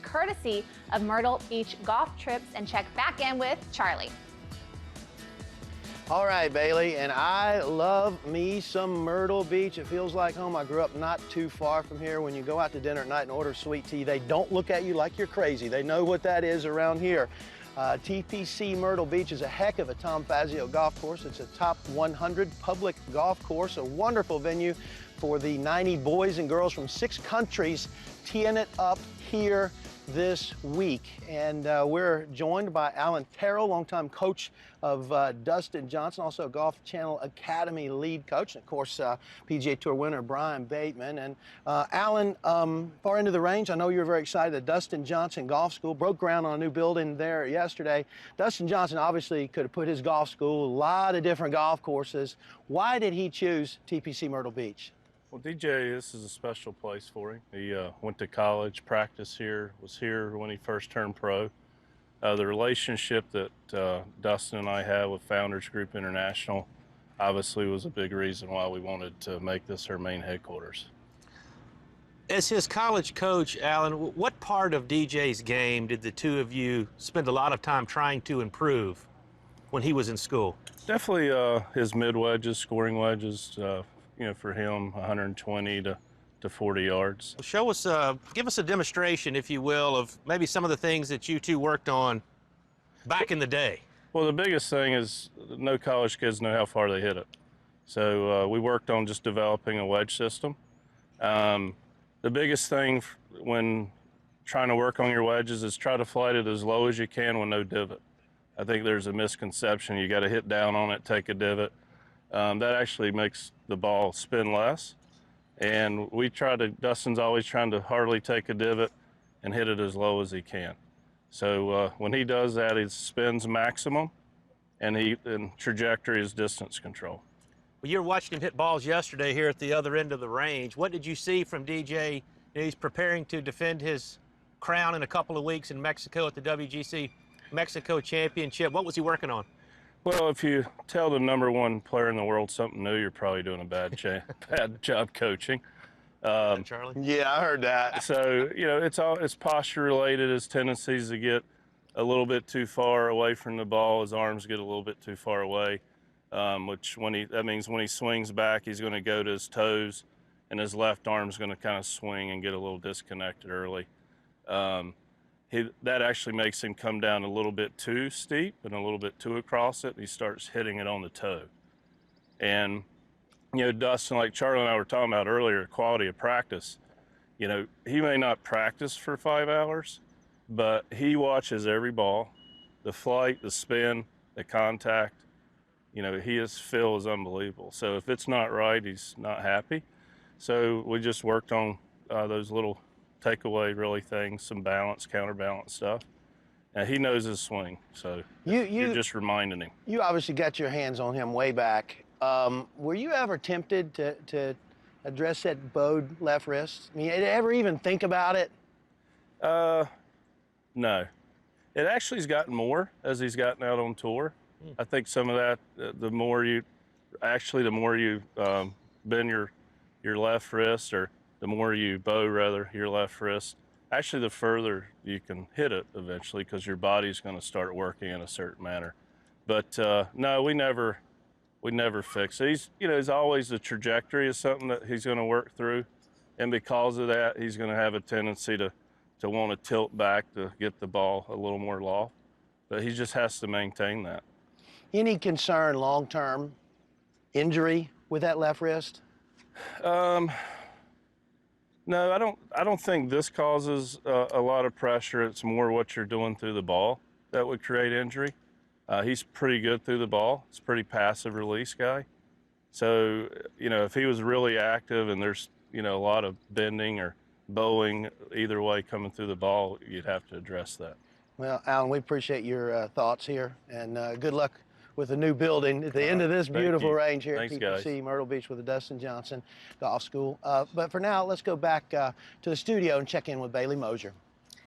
courtesy of Myrtle Beach Golf Trips, and check back in with Charlie. All right, Bailey, and I love me some Myrtle Beach. It feels like home. I grew up not too far from here. When you go out to dinner at night and order sweet tea, they don't look at you like you're crazy. They know what that is around here. TPC Myrtle Beach is a heck of a Tom Fazio golf course. It's a top 100 public golf course, a wonderful venue for the 90 boys and girls from 6 countries teeing it up here this week. And we're joined by Alan Terrell, longtime coach of Dustin Johnson, also Golf Channel Academy lead coach, and of course PGA Tour winner Brian Bateman. And Alan, far into the range, I know you're very excited that Dustin Johnson Golf School broke ground on a new building there yesterday. Dustin Johnson obviously could have put his golf school, a lot of different golf courses. Why did he choose TPC Myrtle Beach? Well, DJ, this is a special place for him. He went to college, practiced here, was here when he first turned pro. The relationship that Dustin and I have with Founders Group International obviously was a big reason why we wanted to make this our main headquarters. As his college coach, Alan, what part of DJ's game did the two of you spend a lot of time trying to improve when he was in school? Definitely his mid wedges, scoring wedges, you know, for him, 120 to 40 yards. Well, show us, give us a demonstration, if you will, of maybe some of the things that you two worked on back in the day. Well, the biggest thing is no college kids know how far they hit it. So we worked on just developing a wedge system. The biggest thing when trying to work on your wedges is try to flight it as low as you can with no divot. I think there's a misconception. You got to hit down on it, take a divot. That actually makes the ball spin less. And Dustin's always trying to hardly take a divot and hit it as low as he can. So when he does that, he spins maximum, and trajectory is distance control. Well, you were watching him hit balls yesterday here at the other end of the range. What did you see from DJ? He's preparing to defend his crown in a couple of weeks in Mexico at the WGC Mexico Championship. What was he working on? Well, if you tell the #1 player in the world something new, you're probably doing a bad job coaching. Charlie? Yeah, I heard that. So, you know, it's posture related. His tendencies to get a little bit too far away from the ball, his arms get a little bit too far away, that means when he swings back, he's going to go to his toes, and his left arm's going to kind of swing and get a little disconnected early. That actually makes him come down a little bit too steep and a little bit too across it, and he starts hitting it on the toe. And, you know, Dustin, like Charlie and I were talking about earlier, quality of practice, you know, he may not practice for 5 hours, but he watches every ball, the flight, the spin, the contact. You know, his feel is unbelievable. So if it's not right, he's not happy. So we just worked on those little takeaway really things, some balance, counterbalance stuff. And he knows his swing, so you're just reminding him. You obviously got your hands on him way back. Were you ever tempted to address that bowed left wrist? I mean, did you ever even think about it? No. It actually has gotten more as he's gotten out on tour. I think some of that, the more you bend your left wrist, or the more you bow, rather, your left wrist, actually the further you can hit it eventually, because your body's going to start working in a certain manner. But no, we never fix it. He's always, the trajectory is something that he's going to work through, and because of that, he's going to have a tendency to want to tilt back to get the ball a little more loft. But he just has to maintain that. Any concern long-term injury with that left wrist? No, I don't think this causes a lot of pressure. It's more what you're doing through the ball that would create injury. He's pretty good through the ball. He's a pretty passive release guy. So, you know, if he was really active and there's, you know, a lot of bending or bowing either way coming through the ball, you'd have to address that. Well, Alan, we appreciate your thoughts here, and good luck with the new building at the end of this beautiful range here at TPC Myrtle Beach with the Dustin Johnson Golf School. But for now, let's go back to the studio and check in with Bailey Mosier.